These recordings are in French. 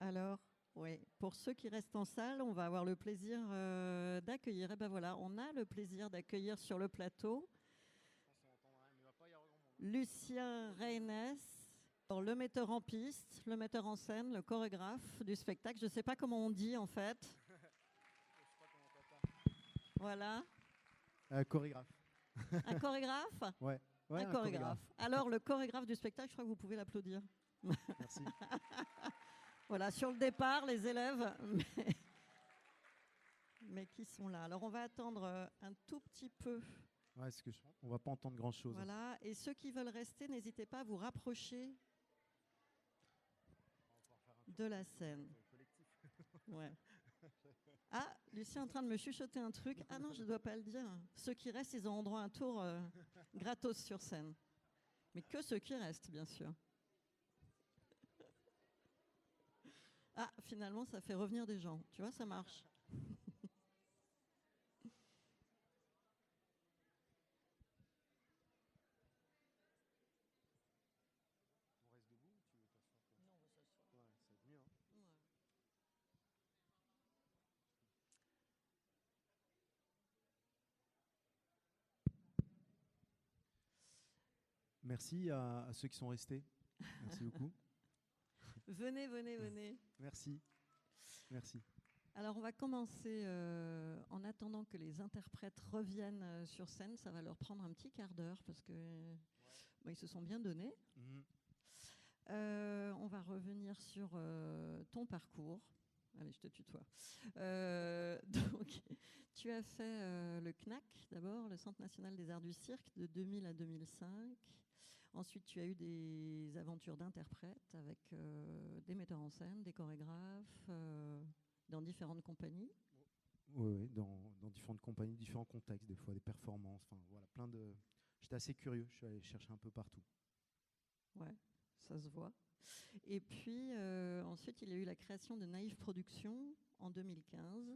Alors, oui, pour ceux qui restent en salle, on va avoir le plaisir d'accueillir. Et ben voilà, on a le plaisir d'accueillir sur le plateau Lucien Reynès, le metteur en piste, le metteur en scène, le chorégraphe du spectacle. Je ne sais pas comment on dit en fait. Voilà. Chorégraphe. Un chorégraphe. Ouais, un chorégraphe. Alors, le chorégraphe du spectacle, je crois que vous pouvez l'applaudir. Merci. Voilà, sur le départ, les élèves, mais qui sont là. Alors, on va attendre un tout petit peu. Ouais, on va pas entendre grand-chose. Voilà, et ceux qui veulent rester, n'hésitez pas à vous rapprocher de la scène. Ouais. Ah, Lucien est en train de me chuchoter un truc. Ah non, je ne dois pas le dire. Ceux qui restent, ils auront droit à un tour gratos sur scène. Mais que ceux qui restent, bien sûr. Ah, finalement, ça fait revenir des gens. Tu vois, ça marche. On reste debout ou tu veux t'asseoir? Non, on va s'asseoir. Ouais, ça va être mieux. Hein. Ouais. Merci à ceux qui sont restés. Merci beaucoup. Venez, venez, venez. Merci. Merci. Alors, on va commencer en attendant que les interprètes reviennent sur scène. Ça va leur prendre un petit quart d'heure parce que ils se sont bien donnés. On va revenir sur ton parcours. Allez, je te tutoie. Donc, tu as fait le CNAC d'abord, le Centre national des arts du cirque, de 2000 à 2005. Ensuite, tu as eu des aventures d'interprète avec des metteurs en scène, des chorégraphes, dans différentes compagnies. Oui, dans différentes compagnies, différents contextes, des fois des performances. Enfin, voilà, plein de. J'étais assez curieux. Je suis allé chercher un peu partout. Ouais, ça se voit. Et puis ensuite, il y a eu la création de Naïve Productions en 2015,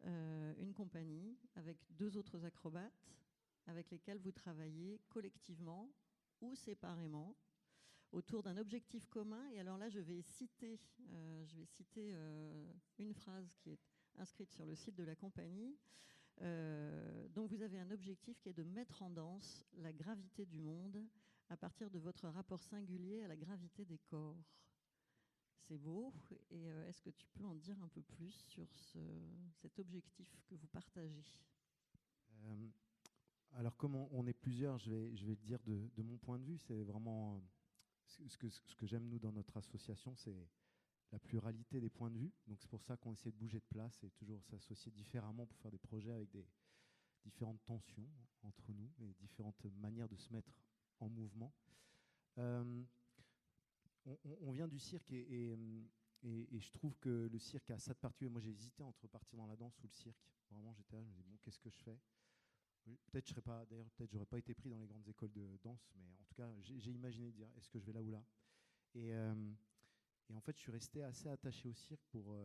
une compagnie avec 2 autres acrobates avec lesquels vous travaillez collectivement ou séparément autour d'un objectif commun. Et alors là, je vais citer une phrase qui est inscrite sur le site de la compagnie. Donc vous avez un objectif qui est de mettre en danse la gravité du monde à partir de votre rapport singulier à la gravité des corps. C'est beau. Et est-ce que tu peux en dire un peu plus sur cet objectif que vous partagez ? Alors, comme on est plusieurs, je vais le dire de mon point de vue. C'est vraiment ce que j'aime, nous, dans notre association, c'est la pluralité des points de vue. Donc, c'est pour ça qu'on essaie de bouger de place et toujours s'associer différemment pour faire des projets avec des différentes tensions entre nous et différentes manières de se mettre en mouvement. On vient du cirque et je trouve que le cirque a ça de particulier. Moi, j'ai hésité entre partir dans la danse ou le cirque. Vraiment, j'étais là, je me dis, bon, qu'est-ce que je fais ? Peut-être j'aurais pas été pris dans les grandes écoles de danse, mais en tout cas, j'ai imaginé de dire, est-ce que je vais là ou là ? Et en fait, je suis resté assez attaché au cirque pour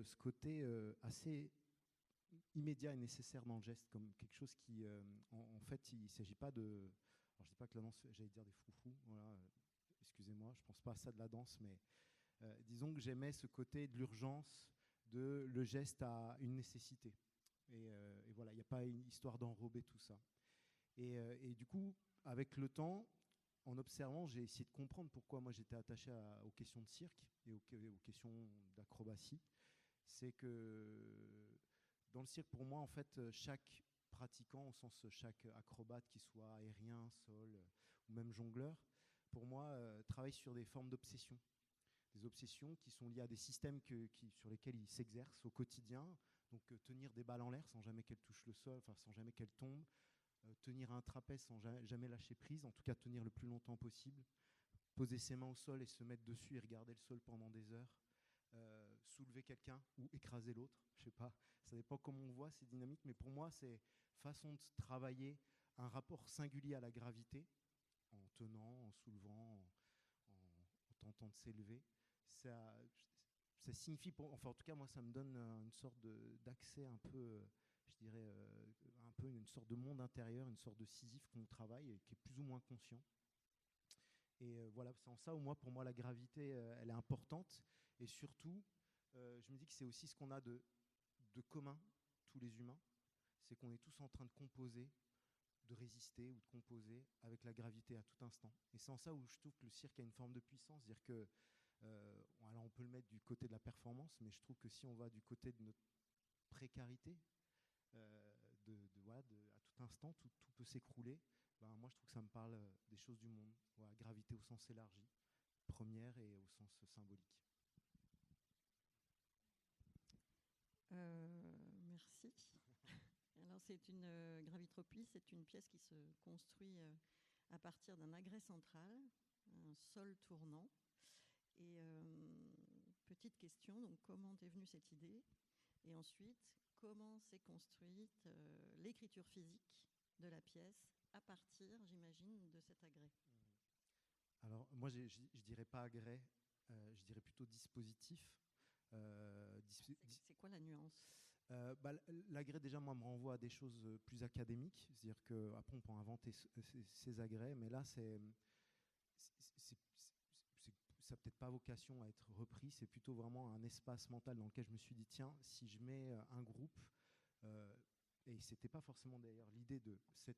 ce côté assez immédiat et nécessaire dans le geste, comme quelque chose qui, en fait, il ne s'agit pas de... Alors, je ne dis pas que la danse, j'allais dire des froufrous, voilà, excusez-moi, je ne pense pas à ça de la danse, mais disons que j'aimais ce côté de l'urgence, de le geste à une nécessité. Et voilà, il n'y a pas une histoire d'enrober tout ça. Et du coup, avec le temps, en observant, j'ai essayé de comprendre pourquoi moi j'étais attaché aux questions de cirque et aux questions d'acrobatie. C'est que dans le cirque, pour moi, en fait, chaque pratiquant, au sens chaque acrobate, qui soit aérien, sol ou même jongleur, pour moi, travaille sur des formes d'obsession. Des obsessions qui sont liées à des systèmes sur lesquels ils s'exercent au quotidien. Donc tenir des balles en l'air sans jamais qu'elles touchent le sol, enfin sans jamais qu'elles tombent. Tenir un trapèze sans jamais lâcher prise, en tout cas tenir le plus longtemps possible. Poser ses mains au sol et se mettre dessus et regarder le sol pendant des heures. Soulever quelqu'un ou écraser l'autre, je sais pas, ça dépend comment on voit ces dynamiques, mais pour moi c'est façon de travailler un rapport singulier à la gravité, en tenant, en soulevant, en tentant de s'élever. Ça signifie, enfin en tout cas moi ça me donne une sorte d'accès un peu, je dirais, un peu une sorte de monde intérieur, une sorte de Sisyphe qu'on travaille et qui est plus ou moins conscient. Voilà, c'est en ça où pour moi, la gravité, elle est importante. Et surtout, je me dis que c'est aussi ce qu'on a de commun, tous les humains, c'est qu'on est tous en train de composer, de résister ou de composer avec la gravité à tout instant. Et c'est en ça où je trouve que le cirque a une forme de puissance, c'est-à-dire que alors on peut le mettre du côté de la performance, mais je trouve que si on va du côté de notre précarité, voilà, à tout instant, tout peut s'écrouler. Ben, moi, je trouve que ça me parle des choses du monde. Voilà, gravité au sens élargi, première et au sens symbolique. Merci. Alors, c'est une gravitropie, c'est une pièce qui se construit à partir d'un agrès central, un sol tournant. Et petite question, donc comment est venue cette idée? Et ensuite, comment s'est construite l'écriture physique de la pièce à partir, j'imagine, de cet agrès? Alors, moi, je dirais pas agrès, je dirais plutôt dispositif. C'est quoi la nuance? L'agrès, déjà, moi, me renvoie à des choses plus académiques. C'est-à-dire qu'après, on peut inventer ces agrès, mais là, ça n'a peut-être pas vocation à être repris. C'est plutôt vraiment un espace mental dans lequel je me suis dit, tiens, si je mets un groupe, et ce n'était pas forcément d'ailleurs l'idée de ce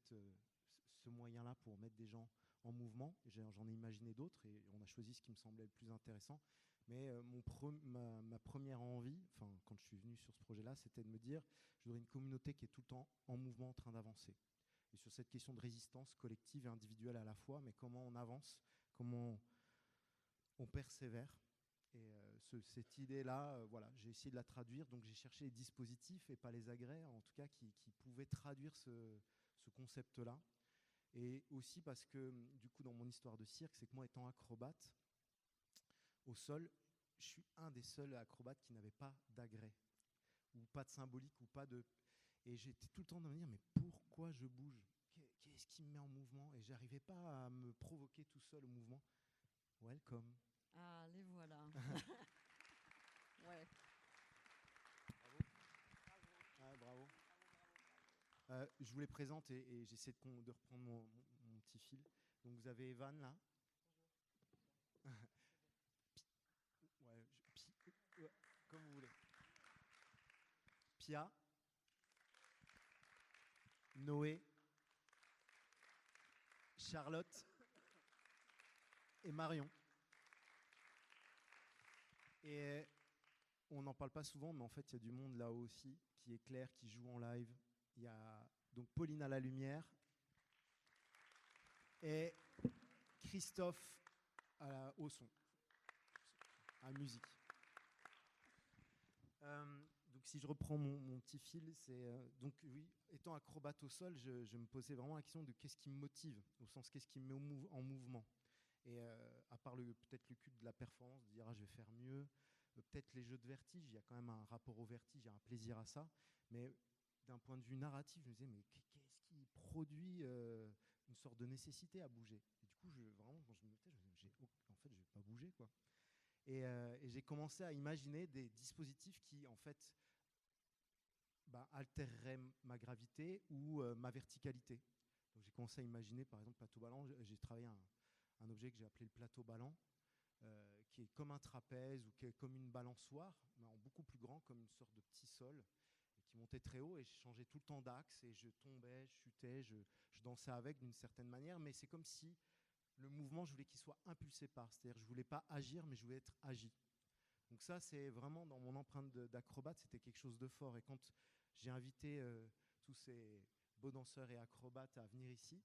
moyen-là pour mettre des gens en mouvement. J'en ai imaginé d'autres et on a choisi ce qui me semblait le plus intéressant. Mais ma première envie, quand je suis venu sur ce projet-là, c'était de me dire, je voudrais une communauté qui est tout le temps en mouvement, en train d'avancer. Et sur cette question de résistance collective et individuelle à la fois, mais comment on avance, comment on persévère. Et cette idée-là, voilà, j'ai essayé de la traduire. Donc j'ai cherché les dispositifs et pas les agrès, en tout cas, qui pouvaient traduire ce concept-là. Et aussi parce que, du coup, dans mon histoire de cirque, c'est que moi, étant acrobate, au sol, je suis un des seuls acrobates qui n'avait pas d'agrès, ou pas de symbolique, ou pas de... Et j'étais tout le temps de me dire, mais pourquoi je bouge? Qu'est-ce qui me met en mouvement? Et j'arrivais pas à me provoquer tout seul au mouvement. Welcome. Ah, les voilà. Ouais. Bravo. Je vous les présente et j'essaie de reprendre mon petit fil. Donc vous avez Evan là. Comme vous voulez. Pia, Noé, Charlotte et Marion. Et on n'en parle pas souvent, mais en fait, il y a du monde là-haut aussi, qui est Claire, qui joue en live. Il y a donc Pauline à la lumière et Christophe au son, à la musique. Donc si je reprends mon petit fil, c'est donc oui, étant acrobate au sol, je me posais vraiment la question de qu'est-ce qui me motive, au sens qu'est-ce qui me met en mouvement. Et à part peut-être le culte de la performance, de dire je vais faire mieux, peut-être les jeux de vertige, il y a quand même un rapport au vertige, il y a un plaisir à ça, mais d'un point de vue narratif, je me disais mais qu'est-ce qui produit une sorte de nécessité à bouger? Et du coup, vraiment, quand je me mettais, en fait, je vais pas bouger quoi. Et j'ai commencé à imaginer des dispositifs qui, en fait, altéreraient ma gravité ou ma verticalité. Donc, j'ai commencé à imaginer, par exemple, plateau ballant. J'ai travaillé un objet que j'ai appelé le plateau ballant, qui est comme un trapèze ou qui est comme une balançoire, mais en beaucoup plus grand, comme une sorte de petit sol, et qui montait très haut. Et je changeais tout le temps d'axe, et je tombais, je chutais, je dansais avec d'une certaine manière. Mais c'est comme si le mouvement, je voulais qu'il soit impulsé par. C'est-à-dire que je ne voulais pas agir, mais je voulais être agi. Donc ça, c'est vraiment dans mon empreinte d'acrobate, c'était quelque chose de fort. Et quand j'ai invité tous ces beaux danseurs et acrobates à venir ici,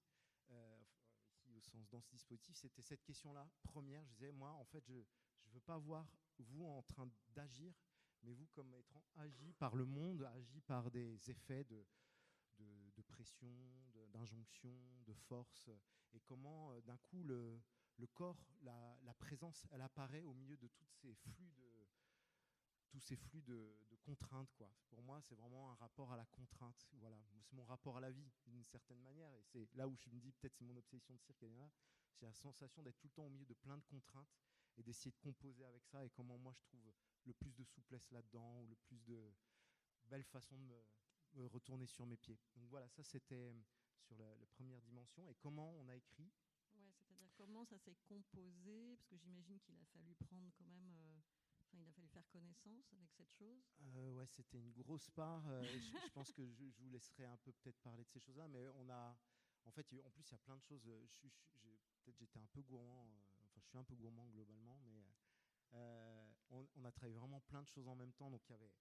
ici au sens dans ce dispositif, c'était cette question-là première. Je disais, moi, en fait, je ne veux pas voir vous en train d'agir, mais vous comme étant agi par le monde, agi par des effets de pression, d'injonction, de force, et comment d'un coup le corps, la présence, elle apparaît au milieu de tous ces flux de contraintes, quoi. Pour moi, c'est vraiment un rapport à la contrainte. Voilà, c'est mon rapport à la vie d'une certaine manière, et c'est là où je me dis peut-être c'est mon obsession de cirque. J'ai la sensation d'être tout le temps au milieu de plein de contraintes et d'essayer de composer avec ça, et comment moi je trouve le plus de souplesse là-dedans, ou le plus de belles façons de me retourner sur mes pieds. Donc voilà, ça c'était sur la première dimension. Et comment on a écrit? Ouais, c'est-à-dire Comment ça s'est composé? Parce que j'imagine qu'il a fallu prendre quand même, il a fallu faire connaissance avec cette chose. Ouais, c'était une grosse part. Je pense que je vous laisserai un peu peut-être parler de ces choses-là, mais en fait, en plus, il y a plein de choses. Peut-être j'étais un peu gourmand, enfin, je suis un peu gourmand globalement, mais on a travaillé vraiment plein de choses en même temps. Donc, il y avait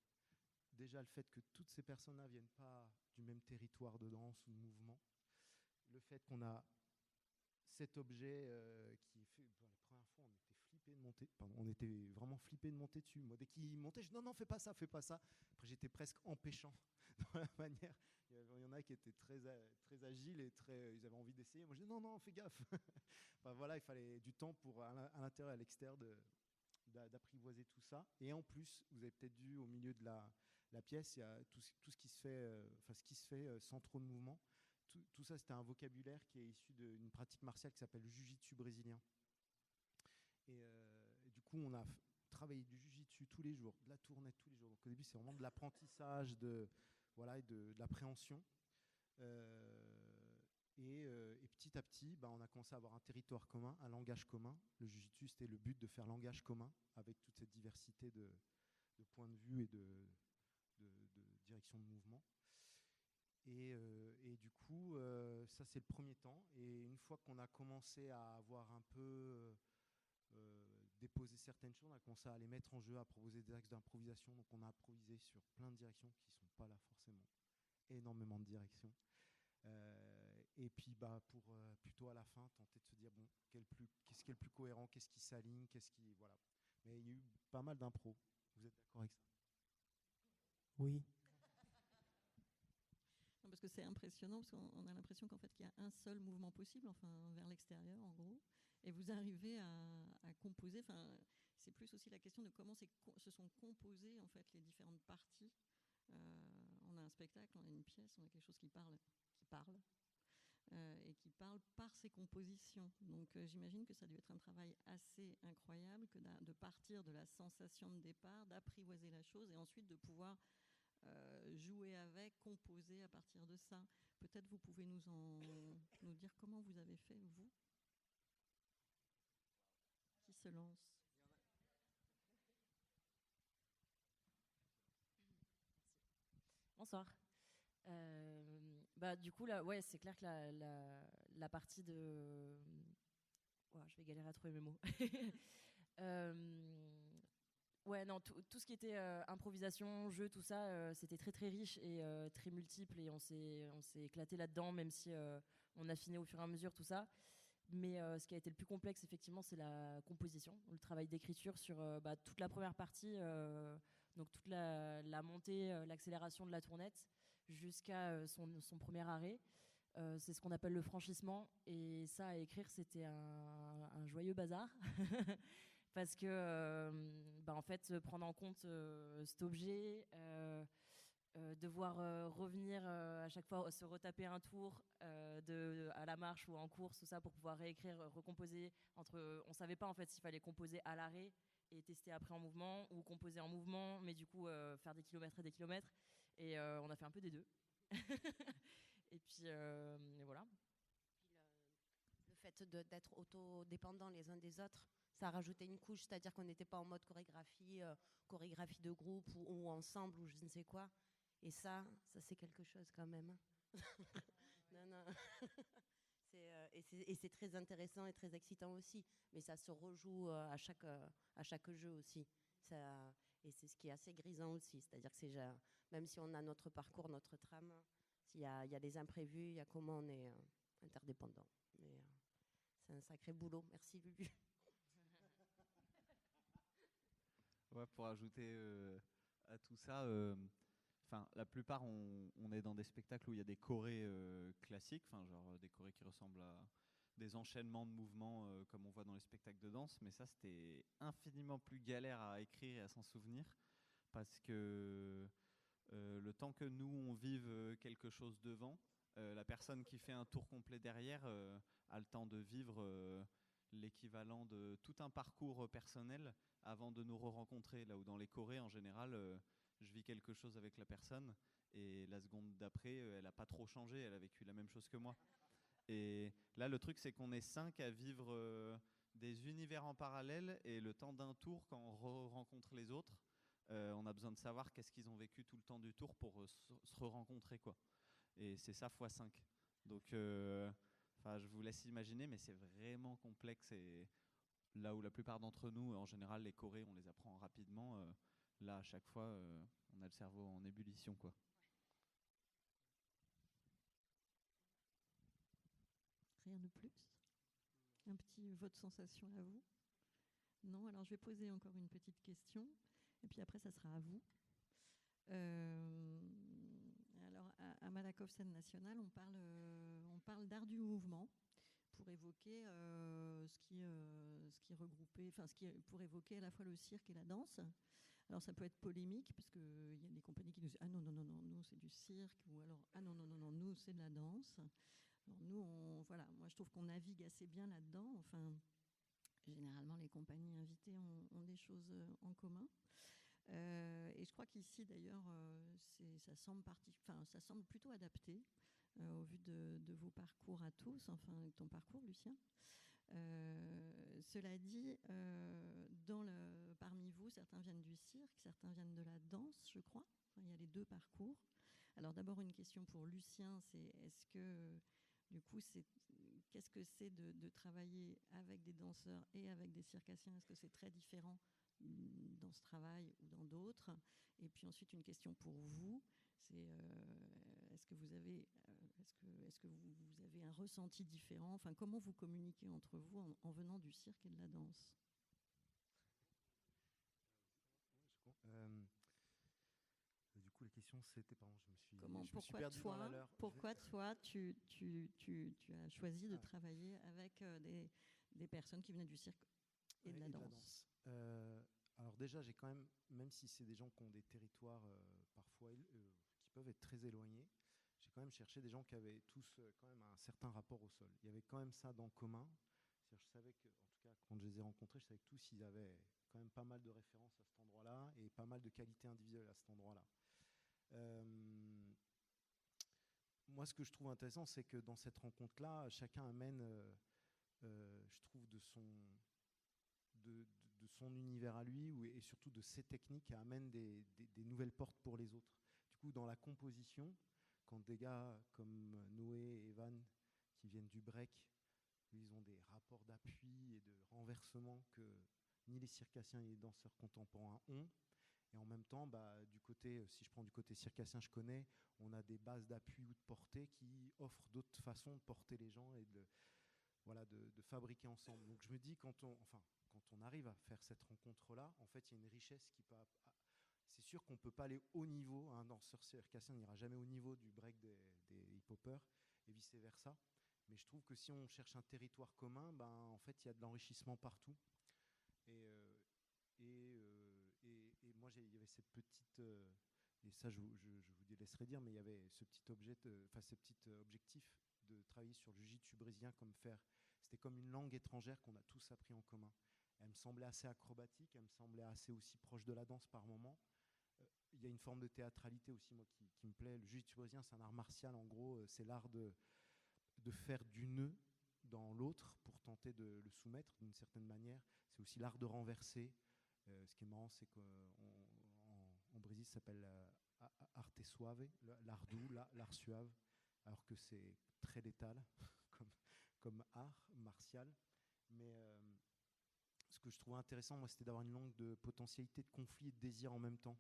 déjà le fait que toutes ces personnes-là viennent pas du même territoire de danse ou de mouvement. Le fait qu'on a cet objet qui fait. La première fois, on était vraiment flippé de monter dessus. Moi, dès qu'il montait, je dis non, fais pas ça, fais pas ça. Après, j'étais presque empêchant dans la manière. Il y en a qui étaient très agiles et ils avaient envie d'essayer. Moi, je dis non, fais gaffe. Enfin, voilà, il fallait du temps pour, à l'intérieur et à l'extérieur, d'apprivoiser tout ça. Et en plus, vous avez peut-être vu au milieu de la pièce, il y a tout ce qui se fait, ce qui se fait sans trop de mouvement. Tout ça, c'était un vocabulaire qui est issu d'une pratique martiale qui s'appelle le jiu-jitsu brésilien. Et du coup, on a travaillé du jiu-jitsu tous les jours, de la tournette tous les jours. Donc au début, c'est vraiment de l'apprentissage, de l'appréhension. Et petit à petit, on a commencé à avoir un territoire commun, un langage commun. Le jiu-jitsu, c'était le but de faire langage commun avec toute cette diversité de points de vue et de direction de mouvement. Et du coup, ça c'est le premier temps. Et une fois qu'on a commencé à avoir un peu déposé certaines choses, on a commencé à les mettre en jeu, à proposer des axes d'improvisation. Donc on a improvisé sur plein de directions qui ne sont pas là forcément, énormément de directions. Et puis pour plutôt à la fin tenter de se dire bon, qu'est-ce qui est le plus cohérent, qu'est-ce qui s'aligne, voilà. Mais il y a eu pas mal d'impro. Vous êtes d'accord avec ça? Oui. Non, parce que c'est impressionnant, parce qu'on a l'impression qu'en fait, qu'il y a un seul mouvement possible, enfin, vers l'extérieur, en gros, et vous arrivez à composer. Enfin, c'est plus aussi la question de comment se sont composées, en fait, les différentes parties. On a un spectacle, on a une pièce, on a quelque chose qui parle, et qui parle par ses compositions. Donc, j'imagine que ça a dû être un travail assez incroyable que de partir de la sensation de départ, d'apprivoiser la chose, et ensuite de pouvoir jouer avec, composer à partir de ça. Peut-être vous pouvez nous dire comment vous avez fait, vous? Qui se lance? Bonsoir. Du coup, là, ouais, c'est clair que la partie de... Ouais, je vais galérer à trouver mes mots. Ouais, non, tout ce qui était improvisation, jeu, tout ça, c'était très très riche et très multiple, et on s'est éclaté là-dedans, même si on affinait au fur et à mesure tout ça. Mais ce qui a été le plus complexe, effectivement, c'est la composition, le travail d'écriture sur toute la première partie, donc toute la montée, l'accélération de la tournette, jusqu'à son premier arrêt. C'est ce qu'on appelle le franchissement, et ça, à écrire, c'était un joyeux bazar. Parce que en fait, prendre en compte cet objet, devoir revenir à chaque fois, se retaper un tour à la marche ou en course, tout ça, pour pouvoir réécrire, recomposer. On savait pas en fait s'il fallait composer à l'arrêt et tester après en mouvement, ou composer en mouvement, mais du coup faire des kilomètres et des kilomètres. Et on a fait un peu des deux. Et puis et voilà. Le fait d'être auto-dépendants les uns des autres, ça a rajouté une couche, c'est-à-dire qu'on n'était pas en mode chorégraphie de groupe ou ensemble ou je ne sais quoi. Et ça c'est quelque chose quand même. Non. Et c'est très intéressant et très excitant aussi. Mais ça se rejoue à chaque jeu aussi. Et c'est ce qui est assez grisant aussi. C'est-à-dire que même si on a notre parcours, notre trame, il y a des imprévus, il y a comment on est interdépendant. Mais c'est un sacré boulot. Merci Bubu. Ouais, pour ajouter à tout ça, la plupart on est dans des spectacles où il y a des chorés classiques, genre des chorés qui ressemblent à des enchaînements de mouvements comme on voit dans les spectacles de danse, mais ça c'était infiniment plus galère à écrire et à s'en souvenir, parce que le temps que nous on vive quelque chose devant, la personne qui fait un tour complet derrière a le temps de vivre l'équivalent de tout un parcours personnel avant de nous re-rencontrer. Là où dans les chorés, en général, je vis quelque chose avec la personne et la seconde d'après, elle n'a pas trop changé, elle a vécu la même chose que moi. Et là, le truc, c'est qu'on est 5 à vivre des univers en parallèle, et le temps d'un tour, quand on rencontre les autres, on a besoin de savoir qu'est-ce qu'ils ont vécu tout le temps du tour pour se re-rencontrer, quoi. Et c'est ça fois 5. Donc, je vous laisse imaginer, mais c'est vraiment complexe. Et là où la plupart d'entre nous, en général, les chorés, on les apprend rapidement, là, à chaque fois, on a le cerveau en ébullition, quoi. Rien de plus? Un petit votre sensation à vous? Non, alors je vais poser encore une petite question, et puis après ça sera à vous. Alors à Malakoff Scène Nationale, on parle d'art du mouvement pour évoquer ce qui regroupait, enfin pour évoquer à la fois le cirque et la danse. Alors ça peut être polémique parce qu'il y a des compagnies qui nous disent ah non non non non nous c'est du cirque, ou alors ah non non non non nous c'est de la danse. Alors nous voilà, moi je trouve qu'on navigue assez bien là-dedans. Enfin généralement les compagnies invitées ont des choses en commun. Et je crois qu'ici d'ailleurs ça semble plutôt adapté au vu de vos parcours à tous, enfin ton parcours Lucien. Cela dit, parmi vous, certains viennent du cirque, certains viennent de la danse, je crois. Enfin, il y a les deux parcours. Alors d'abord une question pour Lucien, c'est est-ce que du coup qu'est-ce que c'est de travailler avec des danseurs et avec des circassiens? Est-ce que c'est très différent dans ce travail ou dans d'autres? Et puis ensuite une question pour vous, c'est est-ce que vous avez un ressenti différent? Enfin, comment vous communiquez entre vous en venant du cirque et de la danse? Du coup, la question c'était, pardon, je me suis perdu toi, dans la leur. Pourquoi toi, tu as choisi de travailler avec des personnes qui venaient du cirque et de la danse? Alors déjà, j'ai quand même si c'est des gens qui ont des territoires parfois qui peuvent être très éloignés, j'ai quand même cherché des gens qui avaient tous quand même un certain rapport au sol. Il y avait quand même ça d'en commun. Je savais que, en tout cas, quand je les ai rencontrés, je savais que tous, ils avaient quand même pas mal de références à cet endroit-là et pas mal de qualités individuelles à cet endroit-là. Moi, ce que je trouve intéressant, c'est que dans cette rencontre-là, chacun amène, je trouve, de son univers à lui et surtout de ses techniques, amène des nouvelles portes pour les autres. Du coup, dans la composition, quand des gars comme Noé et Evan, qui viennent du break, ils ont des rapports d'appui et de renversement que ni les circassiens ni les danseurs contemporains ont. Et en même temps, du côté, si je prends du côté circassien, je connais, on a des bases d'appui ou de portée qui offrent d'autres façons de porter les gens et de fabriquer ensemble. Donc je me dis, quand on arrive à faire cette rencontre-là, en fait, il y a une richesse qui peut... C'est sûr qu'on ne peut pas aller au niveau, un danseur circassien n'ira jamais au niveau du break des hip-hoppers et vice-versa. Mais je trouve que si on cherche un territoire commun, en fait, il y a de l'enrichissement partout. Et moi, il y avait cette petite... et ça, je vous laisserai dire, mais il y avait ce petit objectif de travailler sur le jiu-jitsu brésilien c'était comme une langue étrangère qu'on a tous appris en commun. Elle me semblait assez acrobatique, elle me semblait assez aussi proche de la danse par moment. Il y a une forme de théâtralité aussi, moi, qui me plaît. Le jiu-jitsu brésilien, c'est un art martial, en gros. C'est l'art de faire du nœud dans l'autre pour tenter de le soumettre d'une certaine manière. C'est aussi l'art de renverser. Ce qui est marrant, c'est qu'en Brésil, ça s'appelle arte suave, l'art doux, l'art suave, alors que c'est très létal comme art martial. Mais ce que je trouvais intéressant, moi, c'était d'avoir une langue de potentialité, de conflit et de désir en même temps.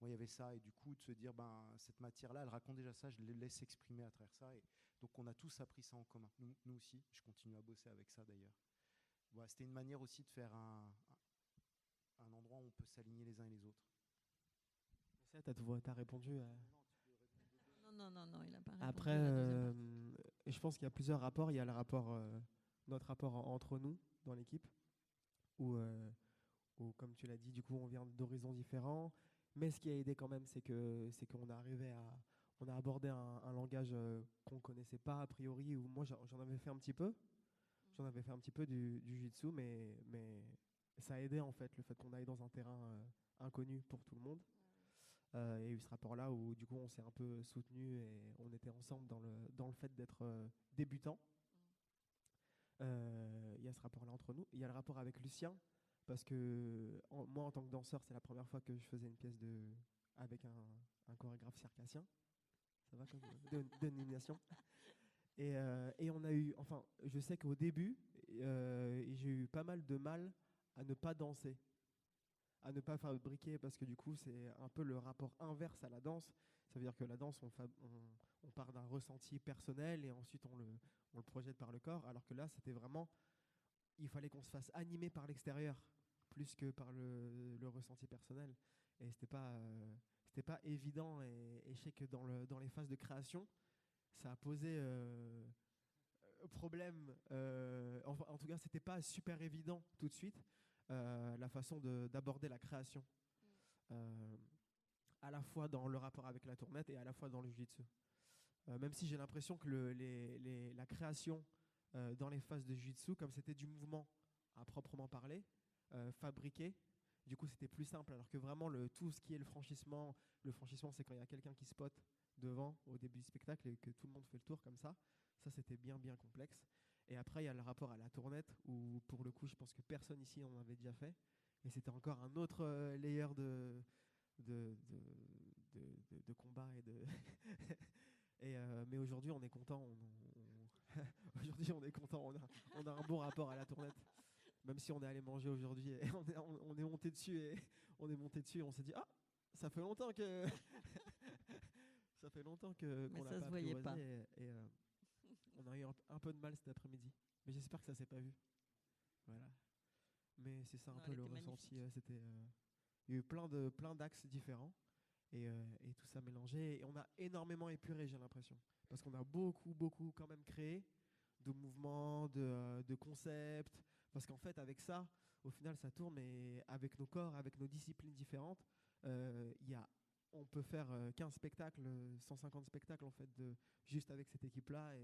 Moi, il y avait ça, et du coup, de se dire, cette matière-là, elle raconte déjà ça, je les laisse exprimer à travers ça. Et donc, on a tous appris ça en commun. Nous aussi, je continue à bosser avec ça, d'ailleurs. Voilà, c'était une manière aussi de faire un endroit où on peut s'aligner les uns et les autres. T'as répondu Non, il n'a pas répondu. Après, je pense qu'il y a plusieurs rapports. Il y a notre rapport entre nous dans l'équipe, où comme tu l'as dit, du coup, on vient d'horizons différents. Mais ce qui a aidé quand même, c'est qu'on on a abordé un langage qu'on ne connaissait pas a priori. Où moi, j'en avais fait un petit peu. J'en avais fait un petit peu du jiu-jitsu, mais ça a aidé en fait, le fait qu'on aille dans un terrain inconnu pour tout le monde. Il y a eu ce rapport-là où du coup on s'est un peu soutenus et on était ensemble dans le fait d'être débutants Il y a ce rapport-là entre nous. Il y a le rapport avec Lucien, parce que moi, en tant que danseur, c'est la première fois que je faisais une pièce avec un chorégraphe circassien. Ça va comme dénomination. Et on a eu, enfin, je sais qu'au début, j'ai eu pas mal de mal à ne pas danser, à ne pas fabriquer, parce que du coup, c'est un peu le rapport inverse à la danse. Ça veut dire que la danse, on part d'un ressenti personnel et ensuite on le projette par le corps, alors que là, c'était vraiment, il fallait qu'on se fasse animer par l'extérieur plus que par le ressenti personnel. Et c'était pas évident. Et je sais que dans les phases de création, ça a posé problème. Enfin, en tout cas, c'était pas super évident tout de suite la façon d'aborder la création, euh, à la fois dans le rapport avec la tournette et à la fois dans le jiu-jitsu. Même si j'ai l'impression que la création dans les phases de jiu-jitsu, comme c'était du mouvement à proprement parler, fabriqué, du coup c'était plus simple, alors que vraiment tout ce qui est le franchissement, c'est quand il y a quelqu'un qui spot devant au début du spectacle et que tout le monde fait le tour comme ça c'était bien complexe. Et après il y a le rapport à la tournette où pour le coup je pense que personne ici en avait déjà fait, et c'était encore un autre layer de combat mais aujourd'hui on est content, aujourd'hui on est content, on a un bon rapport à la tournette. Même si on est allé manger aujourd'hui et on est monté dessus et on s'est dit ça fait longtemps que ça fait longtemps qu'on n'a pas apprivoisé et on a eu un peu de mal cet après-midi. Mais j'espère que ça s'est pas vu. Voilà. Mais c'est ça un peu le ressenti. Il y a eu plein d'axes différents et tout ça mélangé. Et on a énormément épuré, j'ai l'impression. Parce qu'on a beaucoup quand même créé de mouvements, de concepts. Parce qu'en fait, avec ça, au final, ça tourne, mais avec nos corps, avec nos disciplines différentes, on peut faire 15 spectacles, 150 spectacles, en fait, juste avec cette équipe-là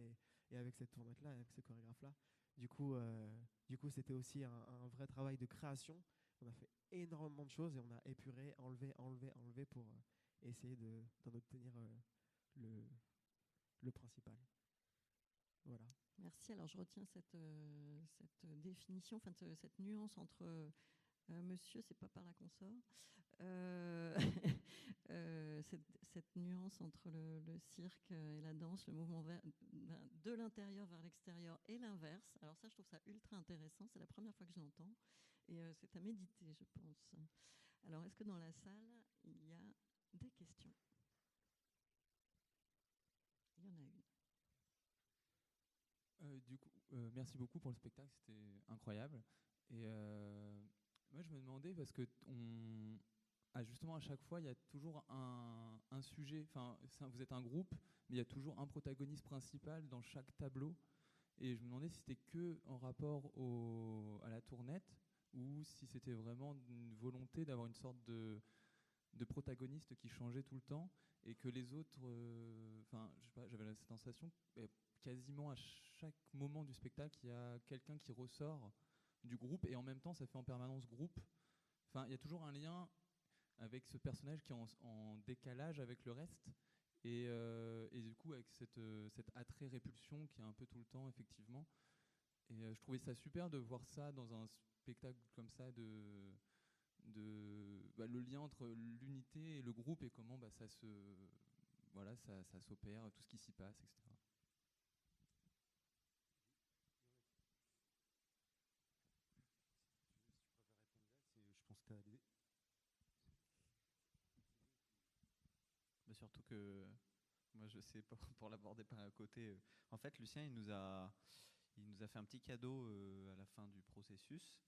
et avec cette tournette-là, avec ce chorégraphe-là. Du coup, c'était aussi un vrai travail de création. On a fait énormément de choses et on a épuré, enlevé pour essayer d'en obtenir le principal. Voilà. Merci. Alors, je retiens cette définition, cette nuance entre monsieur, c'est pas par là qu'on sort. Cette nuance entre le cirque et la danse, le mouvement de l'intérieur vers l'extérieur et l'inverse. Alors ça, je trouve ça ultra intéressant. C'est la première fois que je l'entends. Et c'est à méditer, je pense. Alors, est-ce que dans la salle, il y a des questions ? Il y en a une. Merci beaucoup pour le spectacle, c'était incroyable. Et moi, je me demandais, parce que justement, à chaque fois, il y a toujours un sujet. Enfin, vous êtes un groupe, mais il y a toujours un protagoniste principal dans chaque tableau. Et je me demandais si c'était que en rapport à la tournette, ou si c'était vraiment une volonté d'avoir une sorte de protagoniste qui changeait tout le temps, et que les autres, je sais pas, j'avais la sensation quasiment à chaque moment du spectacle, il y a quelqu'un qui ressort du groupe, et en même temps, ça fait en permanence groupe. Enfin, il y a toujours un lien avec ce personnage qui est en décalage avec le reste, et du coup, avec cette attrait-répulsion qui est un peu tout le temps, effectivement. Et je trouvais ça super de voir ça dans un spectacle comme ça, le lien entre l'unité et le groupe, et comment ça s'opère, tout ce qui s'y passe, etc. Surtout que moi, je sais pas, pour l'aborder par un côté. En fait, Lucien, il nous a fait un petit cadeau à la fin du processus.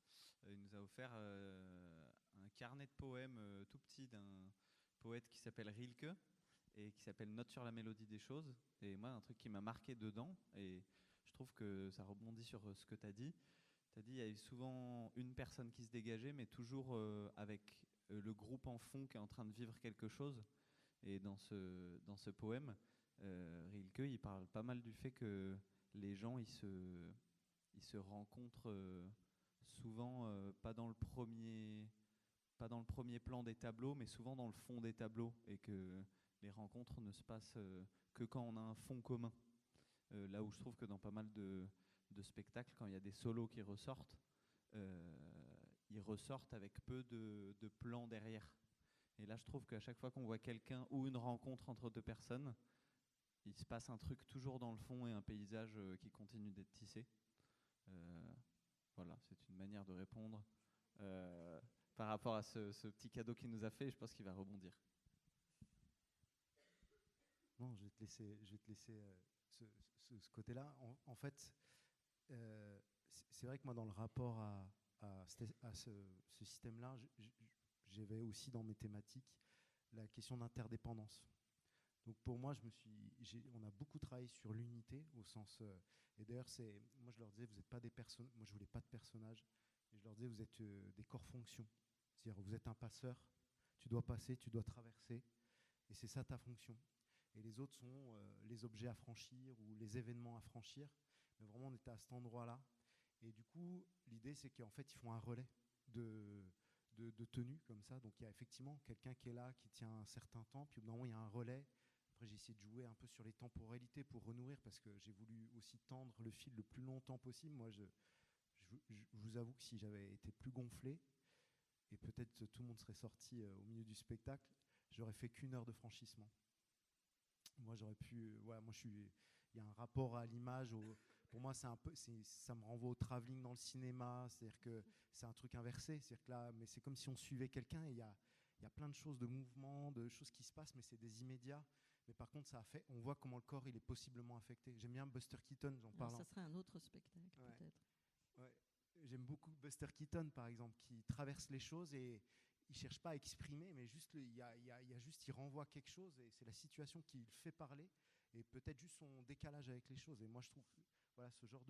Il nous a offert un carnet de poèmes tout petit d'un poète qui s'appelle Rilke et qui s'appelle Notes sur la mélodie des choses. Et moi, un truc qui m'a marqué dedans, et je trouve que ça rebondit sur ce que tu as dit. Tu as dit qu'il y avait souvent une personne qui se dégageait, mais toujours avec le groupe en fond qui est en train de vivre quelque chose. Et dans ce poème, Rilke, il parle pas mal du fait que les gens, ils se rencontrent souvent pas dans le premier plan des tableaux, mais souvent dans le fond des tableaux, et que les rencontres ne se passent que quand on a un fond commun. Là où je trouve que dans pas mal de de spectacle, quand il y a des solos qui ressortent, ils ressortent avec peu de plans derrière. Et là, je trouve qu'à chaque fois qu'on voit quelqu'un ou une rencontre entre deux personnes, il se passe un truc toujours dans le fond et un paysage qui continue d'être tissé. Voilà, c'est une manière de répondre par rapport à ce petit cadeau qu'il nous a fait. Je pense qu'il va rebondir. Non, je vais te laisser ce côté-là. En fait, c'est vrai que moi, dans le rapport à ce système-là, j'avais aussi dans mes thématiques la question d'interdépendance. Donc pour moi, on a beaucoup travaillé sur l'unité au sens. Et d'ailleurs, moi je leur disais, vous n'êtes pas des personnages. Moi, je voulais pas de personnages. Et je leur disais, vous êtes des corps-fonctions. C'est-à-dire, vous êtes un passeur. Tu dois passer, tu dois traverser. Et c'est ça ta fonction. Et les autres sont les objets à franchir ou les événements à franchir. Mais vraiment, on était à cet endroit-là. Et du coup, l'idée, c'est qu'en fait, ils font un relais de tenue comme ça. Donc, il y a effectivement quelqu'un qui est là, qui tient un certain temps. Puis, au bout d'un moment, il y a un relais. Après, j'ai essayé de jouer un peu sur les temporalités pour renourrir parce que j'ai voulu aussi tendre le fil le plus longtemps possible. Moi, je vous avoue que si j'avais été plus gonflé, et peut-être tout le monde serait sorti au milieu du spectacle, j'aurais fait qu'1 heure de franchissement. Moi, j'aurais pu. Voilà, moi, il y a un rapport à l'image. Pour moi, ça me renvoie au travelling dans le cinéma. C'est-à-dire que c'est un truc inversé. C'est-à-dire que là, mais c'est comme si on suivait quelqu'un et il y a plein de choses, de mouvements, de choses qui se passent, mais c'est des immédiats. Mais par contre, on voit comment le corps il est possiblement affecté. J'aime bien Buster Keaton, j'en parle. Ça serait un autre spectacle, peut-être. Ouais. J'aime beaucoup Buster Keaton, par exemple, qui traverse les choses et il cherche pas à exprimer, mais juste il renvoie quelque chose et c'est la situation qui le fait parler et peut-être juste son décalage avec les choses. Et moi, je trouve que voilà, ce genre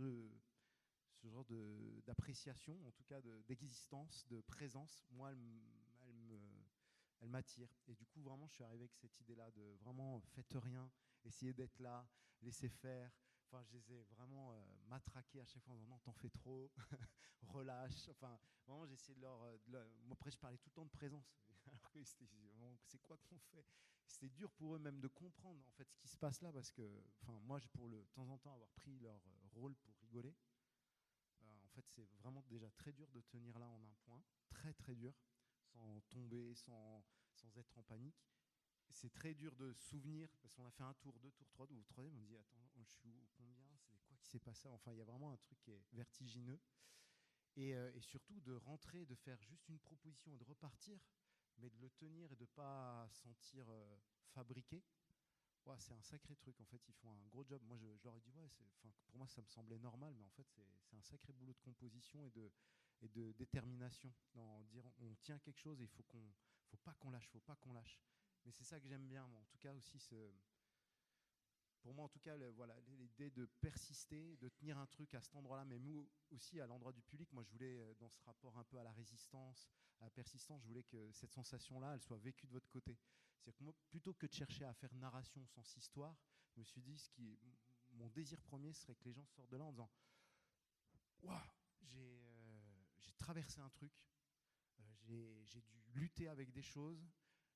d'appréciation, en tout cas d'existence, de présence, moi, elle m'attire. Et du coup, vraiment, je suis arrivé avec cette idée-là de vraiment faites rien, essayez d'être là, laissez faire. Enfin, je les ai vraiment matraqués à chaque fois en disant non, t'en fais trop, relâche. Enfin, vraiment, j'ai essayé de leur. Moi, après, je parlais tout le temps de présence. Alors que c'est quoi qu'on fait? C'était dur pour eux même de comprendre en fait ce qui se passe là parce que, enfin, moi, pour de temps en temps avoir pris leur rôle pour rigoler, en fait, c'est vraiment déjà très dur de tenir là en un point, très très dur, sans tomber, sans être en panique. C'est très dur de se souvenir parce qu'on a fait un tour, 2 tours, 3 tours. Au troisième, on dit attends, je suis où, combien, c'est quoi qui s'est passé? Enfin, il y a vraiment un truc qui est vertigineux. Et surtout de rentrer, de faire juste une proposition et de repartir, mais de le tenir et de ne pas sentir fabriqué. Ouais, c'est un sacré truc. En fait, ils font un gros job. Moi, je leur ai dit pour moi, ça me semblait normal, mais en fait, c'est un sacré boulot de composition et de détermination. Dans dire on tient quelque chose et faut pas qu'on lâche. Mais c'est ça que j'aime bien, moi. En tout cas aussi, pour moi, en tout cas, l'idée de persister, de tenir un truc à cet endroit-là, mais nous aussi à l'endroit du public. Moi, je voulais, dans ce rapport un peu à la résistance, à la persistance, je voulais que cette sensation-là, elle soit vécue de votre côté. C'est-à-dire que moi, plutôt que de chercher à faire narration sans histoire, je me suis dit, mon désir premier serait que les gens sortent de là en disant waouh, j'ai traversé un truc, j'ai dû lutter avec des choses.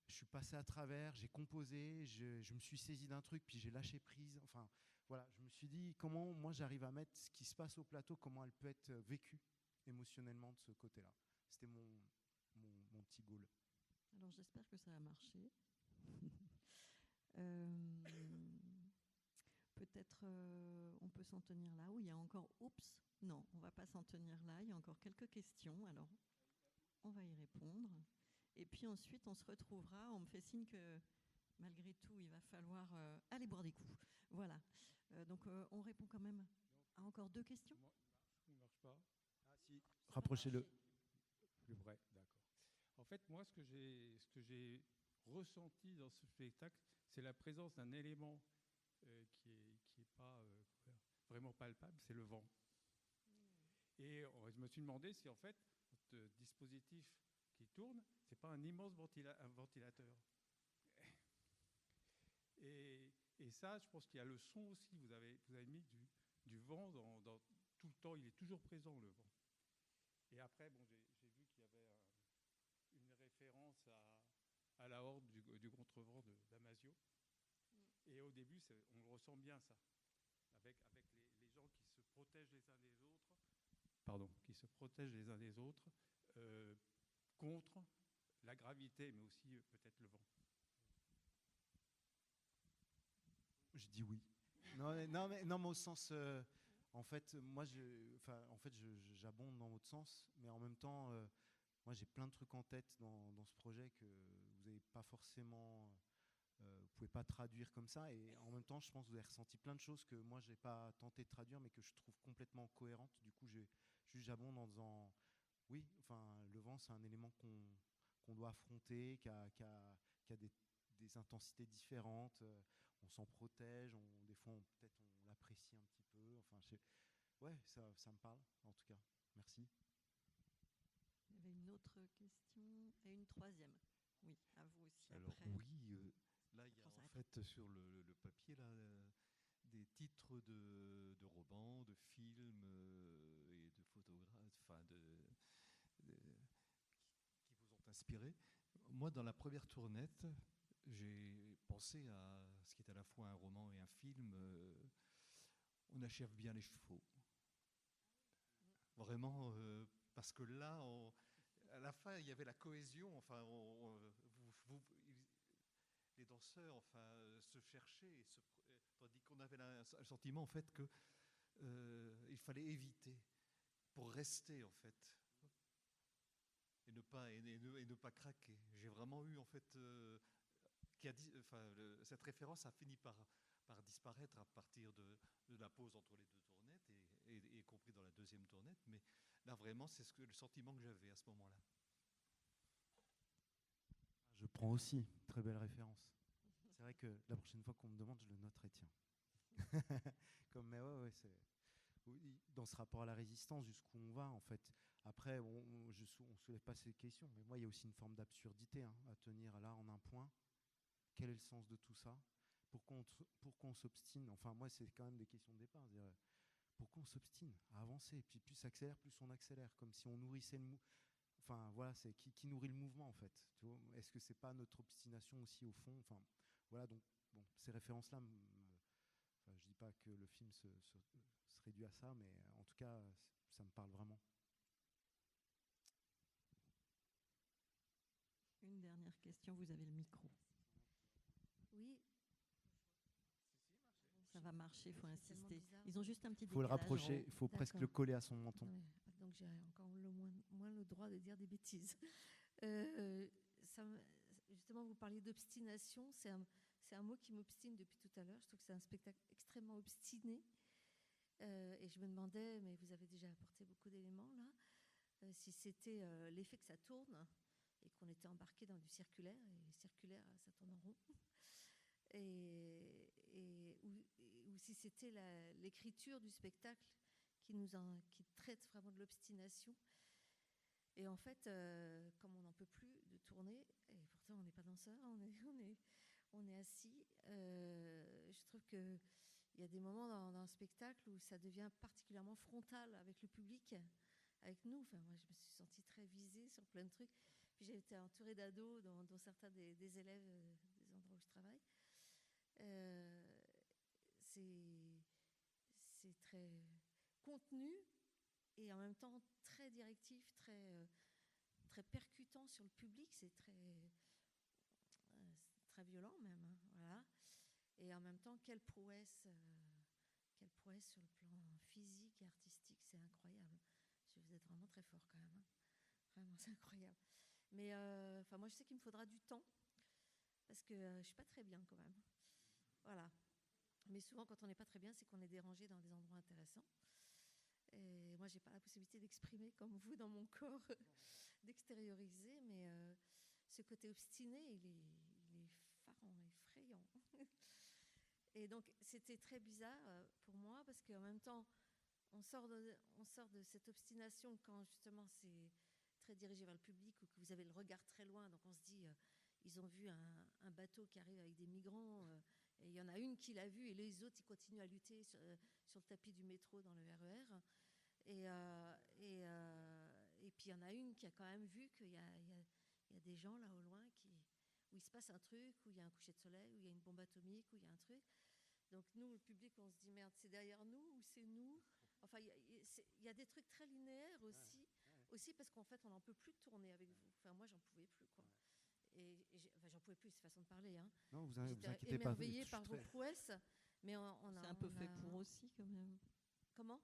Je suis passé à travers, j'ai composé, je me suis saisi d'un truc, puis j'ai lâché prise. Enfin, voilà, je me suis dit comment moi j'arrive à mettre ce qui se passe au plateau, comment elle peut être vécue émotionnellement de ce côté-là. C'était mon petit goal. Alors j'espère que ça a marché. Peut-être on peut s'en tenir là où il y a encore oups. Non, on ne va pas s'en tenir là. Il y a encore quelques questions. Alors on va y répondre. Et puis ensuite, on se retrouvera. On me fait signe que malgré tout, il va falloir aller boire des coups. Voilà. Donc, on répond quand même à encore 2 questions. Il ne marche pas. Ah si, rapprochez-le. Plus près, d'accord. En fait, moi, ce que j'ai ressenti dans ce spectacle, c'est la présence d'un élément qui est pas vraiment palpable, c'est le vent. Et je me suis demandé si, en fait, notre dispositif qui tourne, c'est pas un immense ventilateur. Et ça, je pense qu'il y a le son aussi. Vous avez mis du vent dans tout le temps. Il est toujours présent, le vent. Et après, bon, j'ai vu qu'il y avait une référence à la horde du contre-vent d'Amasio. Et au début, on le ressent bien, ça. Avec les gens qui se protègent les uns des autres, euh, contre la gravité, mais aussi peut-être le vent. Je dis oui. Non, mais au sens, en fait, moi, j'abonde dans votre sens, mais en même temps, moi, j'ai plein de trucs en tête dans ce projet que vous n'avez pas forcément, vous pouvez pas traduire comme ça, et en même temps, je pense que vous avez ressenti plein de choses que moi, j'ai pas tenté de traduire, mais que je trouve complètement cohérentes. Du coup, j'abonde en disant, oui, enfin, le vent, c'est un élément qu'on doit affronter, qui a des intensités différentes. On s'en protège, des fois peut-être on l'apprécie un petit peu. Enfin, ouais, ça me parle en tout cas. Merci. Il y avait une autre question et une troisième. Oui, à vous aussi. Alors après. oui, là il y a en fait sur le papier là, des titres de romans, de films et de photographes, enfin qui vous ont inspiré. Moi, dans la première tournette, j'ai pensé à ce qui est à la fois un roman et un film. On achève bien les chevaux. Vraiment, parce que là, à la fin, il y avait la cohésion. Enfin, les danseurs, enfin, se cherchaient, tandis qu'on avait un sentiment en fait que il fallait éviter pour rester en fait. Et ne pas craquer. J'ai vraiment eu en fait cette référence a fini par disparaître à partir de la pause entre les deux tournettes et y compris dans la deuxième tournette. Mais là vraiment c'est le sentiment que j'avais à ce moment-là. Je prends aussi, très belle référence. C'est vrai que la prochaine fois qu'on me demande, je le noterai, tiens. Mais ouais, c'est dans ce rapport à la résistance, jusqu'où on va en fait. Après, on soulève pas ces questions, mais moi, il y a aussi une forme d'absurdité à tenir là en un point. Quel est le sens de tout ça ? Pourquoi on s'obstine ? Enfin, moi, c'est quand même des questions de départ. Pourquoi on s'obstine à avancer ? Et puis plus ça accélère, plus on accélère, comme si on nourrissait le Enfin, voilà, c'est qui nourrit le mouvement en fait. Tu vois, est-ce que c'est pas notre obstination aussi au fond ? Enfin, voilà, donc bon, ces références-là. Enfin, je dis pas que le film se réduit à ça, mais en tout cas, ça me parle vraiment. Une dernière question, vous avez le micro. Oui. Ça va marcher, il faut insister. Ils ont juste un petit décalage. Il faut le rapprocher, il faut presque le coller à son menton. Ouais, donc j'ai encore moins le droit de dire des bêtises. Justement, vous parliez d'obstination, c'est un mot qui m'obstine depuis tout à l'heure. Je trouve que c'est un spectacle extrêmement obstiné. Et je me demandais, mais vous avez déjà apporté beaucoup d'éléments là, si c'était l'effet que ça tourne et qu'on était embarqué dans du circulaire, et circulaire, ça tourne en rond. Ou si c'était l'écriture du spectacle qui traite vraiment de l'obstination. Et en fait, comme on n'en peut plus de tourner, et pourtant on n'est pas danseur, on est assis, je trouve qu'il y a des moments dans un spectacle où ça devient particulièrement frontal avec le public, avec nous. Enfin, moi, je me suis sentie très visée sur plein de trucs. Puis j'ai été entourée d'ados, dont certains des élèves des endroits où je travaille. C'est très contenu et en même temps très directif, très percutant sur le public. C'est très violent même, hein, voilà. Et en même temps, quelle prouesse sur le plan physique et artistique, c'est incroyable. Vous êtes vraiment très fort quand même, hein. Vraiment, c'est incroyable. Mais moi, je sais qu'il me faudra du temps parce que je suis pas très bien quand même. Voilà. Mais souvent, quand on n'est pas très bien, c'est qu'on est dérangé dans des endroits intéressants. Et moi, j'ai pas la possibilité d'exprimer comme vous dans mon corps, d'extérioriser, mais ce côté obstiné, il est effarant, effrayant. Et donc, c'était très bizarre pour moi parce qu'en même temps, on sort de cette obstination quand justement c'est très dirigé vers le public ou que vous avez le regard très loin. Donc, on se dit, ils ont vu un bateau qui arrive avec des migrants. Et il y en a une qui l'a vu et les autres, ils continuent à lutter sur le tapis du métro dans le RER. Et puis il y en a une qui a quand même vu qu'il y a des gens là au loin où il se passe un truc, où il y a un coucher de soleil, où il y a une bombe atomique, où il y a un truc. Donc nous, le public, on se dit merde, c'est derrière nous ou c'est nous ? Enfin, il y a des trucs très linéaires aussi, aussi parce qu'en fait, on n'en peut plus de tourner avec vous. Enfin, moi, j'en pouvais plus, quoi. Enfin, j'en pouvais plus, c'est façon de parler. Hein. Non, vous J'étais inquiétez pas. émerveillée par vos prouesses, mais C'est un peu fait pour aussi, quand même. Comment?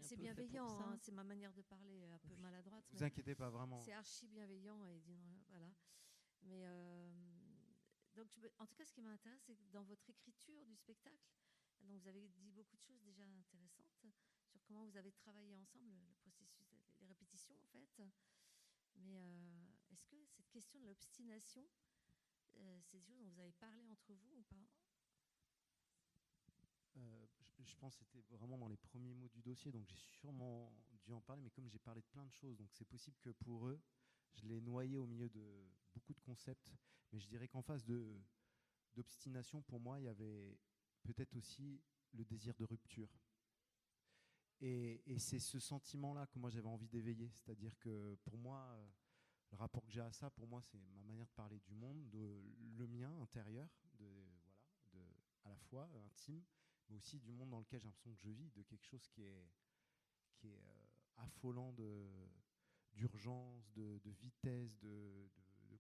C'est bienveillant, hein, c'est ma manière de parler un peu maladroite. Vous inquiétez pas, vraiment. C'est archi bienveillant et voilà. Mais donc, en tout cas, ce qui m'intéresse, c'est que dans votre écriture du spectacle, donc vous avez dit beaucoup de choses déjà intéressantes sur comment vous avez travaillé ensemble, le processus, les répétitions en fait. Mais est-ce que cette question de l'obstination, c'est des choses dont vous avez parlé entre vous ou pas? Je pense que c'était vraiment dans les premiers mots du dossier, donc j'ai sûrement dû en parler, mais comme j'ai parlé de plein de choses, donc c'est possible que pour eux, je l'ai noyé au milieu de beaucoup de concepts, mais je dirais qu'en face d'obstination, pour moi, il y avait peut-être aussi le désir de rupture. Et c'est ce sentiment-là que moi j'avais envie d'éveiller, c'est-à-dire que pour moi, le rapport que j'ai à ça, pour moi, c'est ma manière de parler du monde, le mien intérieur, à la fois intime, mais aussi du monde dans lequel j'ai l'impression que je vis, de quelque chose qui est affolant d'urgence, de vitesse, de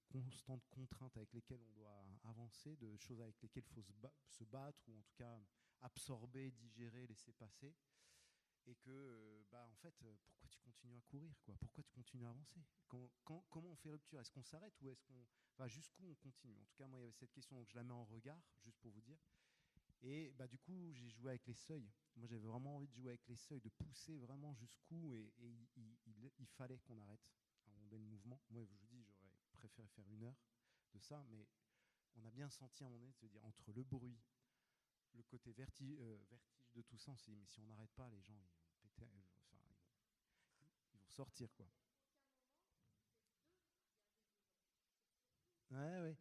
constantes contraintes avec lesquelles on doit avancer, de choses avec lesquelles il faut se battre, ou en tout cas absorber, digérer, laisser passer. Et que, en fait, pourquoi tu continues à courir, quoi? Pourquoi tu continues à avancer? Comment on fait rupture? Est-ce qu'on s'arrête ou est-ce qu'on... Enfin, jusqu'où on continue? En tout cas, moi, il y avait cette question, donc je la mets en regard, juste pour vous dire. Et du coup, j'ai joué avec les seuils. Moi, j'avais vraiment envie de jouer avec les seuils, de pousser vraiment jusqu'où, et il fallait qu'on arrête à un moment donné le mouvement. Moi, je vous dis, j'aurais préféré faire 1 heure de ça, mais on a bien senti à un moment donné de se dire, entre le bruit, le côté vertige de tout ça, on s'est dit, mais si on n'arrête pas, les gens, ils vont péter, ils vont sortir, quoi. Ouais.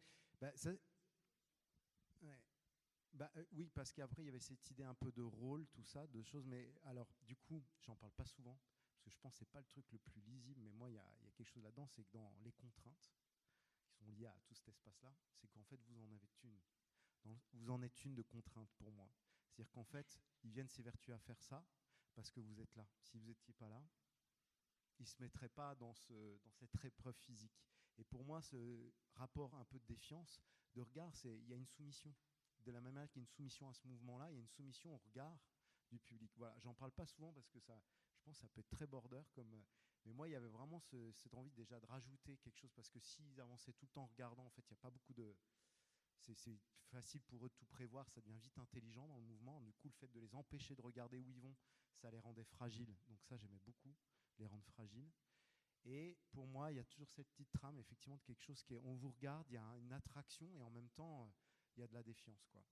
Oui, parce qu'après, il y avait cette idée un peu de rôle, tout ça, de choses. Mais alors, du coup, j'en parle pas souvent, parce que je pense que c'est pas le truc le plus lisible. Mais moi, il y a quelque chose là-dedans, c'est que dans les contraintes qui sont liées à tout cet espace-là, c'est qu'en fait, vous en êtes une. Vous en êtes une de contrainte pour moi. C'est-à-dire qu'en fait, ils viennent s'évertuer à faire ça parce que vous êtes là. Si vous n'étiez pas là, ils ne se mettraient pas dans cette épreuve physique. Et pour moi, ce rapport un peu de défiance, de regard, il y a une soumission. De la même manière qu'il y a une soumission à ce mouvement-là, il y a une soumission au regard du public. Voilà, j'en parle pas souvent parce que ça, je pense que ça peut être très border. Mais moi, il y avait vraiment cette envie déjà de rajouter quelque chose, parce que s'ils avançaient tout le temps en regardant, en fait, il n'y a pas beaucoup de... C'est facile pour eux de tout prévoir, ça devient vite intelligent dans le mouvement. Du coup, le fait de les empêcher de regarder où ils vont, ça les rendait fragiles. Donc ça, j'aimais beaucoup, les rendre fragiles. Et pour moi, il y a toujours cette petite trame, effectivement, de quelque chose qui est, on vous regarde, il y a une attraction, et en même temps, il y a de la défiance, quoi.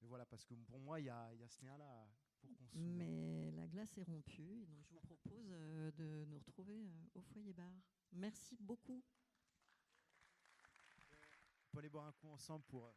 Mais voilà, parce que pour moi, il y a ce lien-là pour qu'on se... Mais la glace est rompue, donc je vous propose de nous retrouver au Foyer Bar. Merci beaucoup. On peut aller boire un coup ensemble pour...